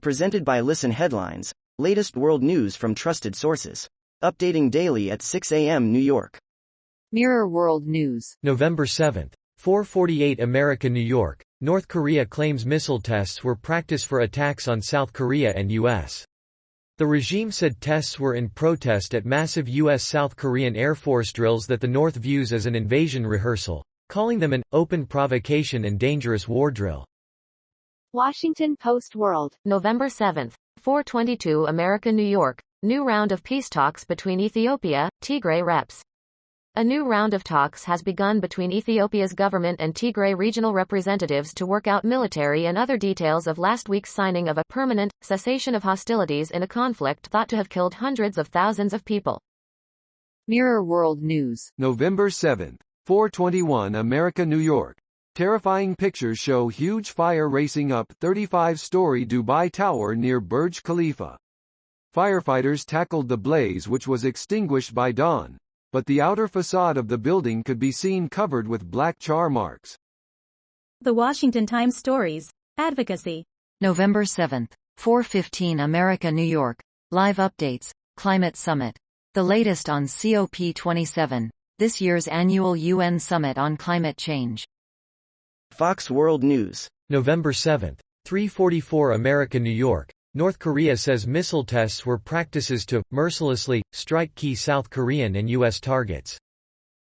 Presented by Listen Headlines, latest world news from trusted sources. Updating daily at 6 a.m. New York. Mirror World News. November 7, 4:48 America, New York. North Korea claims missile tests were practice for attacks on South Korea and U.S. The regime said tests were in protest at massive U.S.-South Korean Air Force drills that the North views as an invasion rehearsal, calling them an open provocation and dangerous war drill. Washington Post World. November 7, 4:22 America, New York. New round of peace talks between Ethiopia, Tigray reps. A new round of talks has begun between Ethiopia's government and Tigray regional representatives to work out military and other details of last week's signing of a permanent cessation of hostilities in a conflict thought to have killed hundreds of thousands of people. Mirror World News. November 7, 4:21 America, New York. Terrifying pictures show huge fire racing up 35-story Dubai Tower near Burj Khalifa. Firefighters tackled the blaze, which was extinguished by dawn, but the outer facade of the building could be seen covered with black char marks. The Washington Times stories. Advocacy. November 7, 4:15 America, New York. Live updates. Climate Summit. The latest on COP27, this year's annual UN Summit on Climate Change. Fox World News. November 7, 3:44 America, New York. North Korea says missile tests were practices to, mercilessly, strike key South Korean and U.S. targets.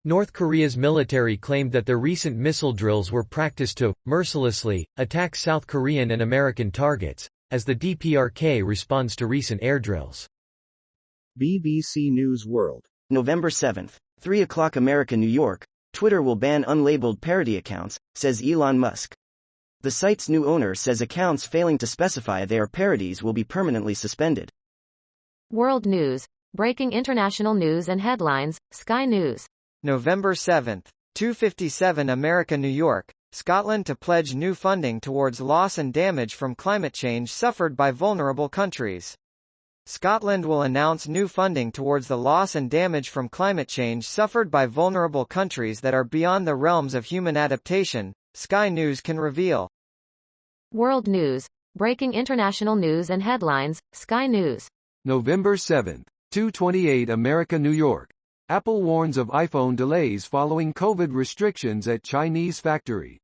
North Korea's military claimed that the recent missile drills were practice to, mercilessly, attack South Korean and American targets, as the DPRK responds to recent air drills. BBC News World. November 7, 3 o'clock America, New York. Twitter will ban unlabeled parody accounts, says Elon Musk. The site's new owner says accounts failing to specify they are parodies will be permanently suspended. World News. Breaking international news and headlines. Sky News. November 7, 2:57 America, New York. Scotland to pledge new funding towards loss and damage from climate change suffered by vulnerable countries. Scotland will announce new funding towards the loss and damage from climate change suffered by vulnerable countries that are beyond the realms of human adaptation, Sky News can reveal. World News. Breaking international news and headlines. Sky News. November 7, 2:28 America, New York. Apple warns of iPhone delays following COVID restrictions at Chinese factory.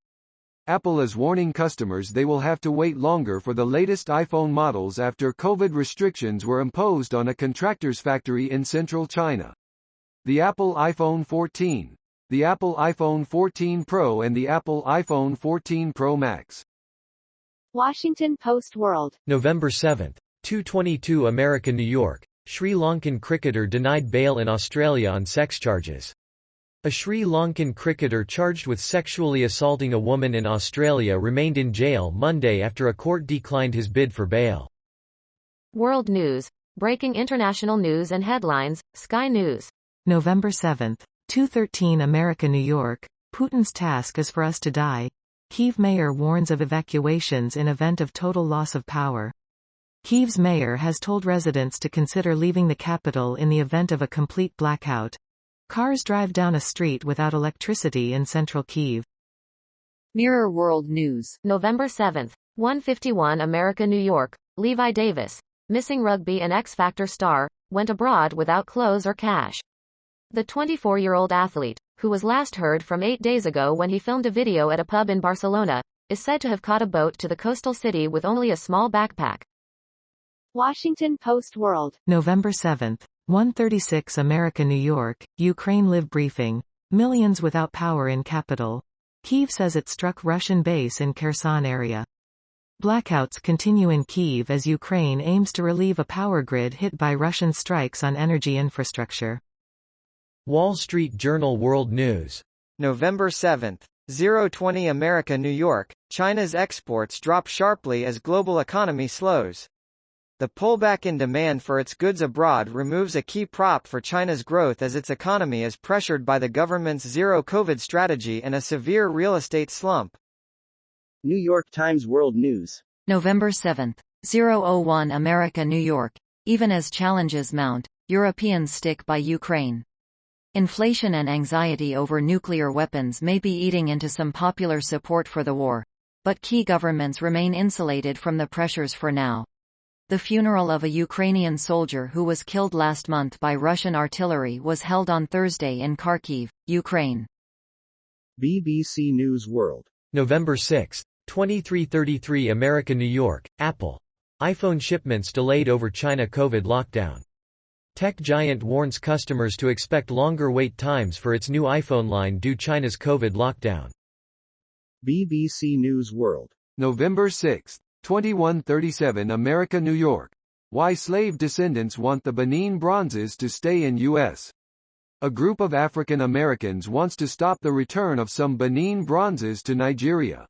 Apple is warning customers they will have to wait longer for the latest iPhone models after COVID restrictions were imposed on a contractor's factory in central China. The Apple iPhone 14, the Apple iPhone 14 Pro and the Apple iPhone 14 Pro Max. Washington Post World. November 7, 2:22 America, New York. Sri Lankan cricketer denied bail in Australia on sex charges. A Sri Lankan cricketer charged with sexually assaulting a woman in Australia remained in jail Monday after a court declined his bid for bail. World News. Breaking international news and headlines. Sky News. November 7, 2:13 America, New York. Putin's task is for us to die. Kyiv mayor warns of evacuations in event of total loss of power. Kyiv's mayor has told residents to consider leaving the capital in the event of a complete blackout. Cars drive down a street without electricity in central Kyiv. Mirror World News. November 7, 1:51 America, New York. Levi Davis, missing rugby and X Factor star, went abroad without clothes or cash. The 24-year-old athlete, who was last heard from 8 days ago when he filmed a video at a pub in Barcelona, is said to have caught a boat to the coastal city with only a small backpack. Washington Post World. November 7, 1:36 America, New York. Ukraine live briefing. Millions without power in capital. Kyiv says it struck Russian base in Kherson area. Blackouts continue in Kyiv as Ukraine aims to relieve a power grid hit by Russian strikes on energy infrastructure. Wall Street Journal World News. November 7, 0:20 America, New York. China's exports drop sharply as global economy slows. The pullback in demand for its goods abroad removes a key prop for China's growth as its economy is pressured by the government's zero-COVID strategy and a severe real estate slump. New York Times World News. November 7, 0:01 America, New York. Even as challenges mount, Europeans stick by Ukraine. Inflation and anxiety over nuclear weapons may be eating into some popular support for the war, but key governments remain insulated from the pressures for now. The funeral of a Ukrainian soldier who was killed last month by Russian artillery was held on Thursday in Kharkiv, Ukraine. BBC News World. November 6, 2333 America New York, Apple. iPhone shipments delayed over China COVID lockdown. Tech giant warns customers to expect longer wait times for its new iPhone line due China's COVID lockdown. BBC News World. November 6, 2137 America New York. Why slave descendants want the Benin bronzes to stay in U.S. A group of African Americans wants to stop the return of some Benin bronzes to Nigeria.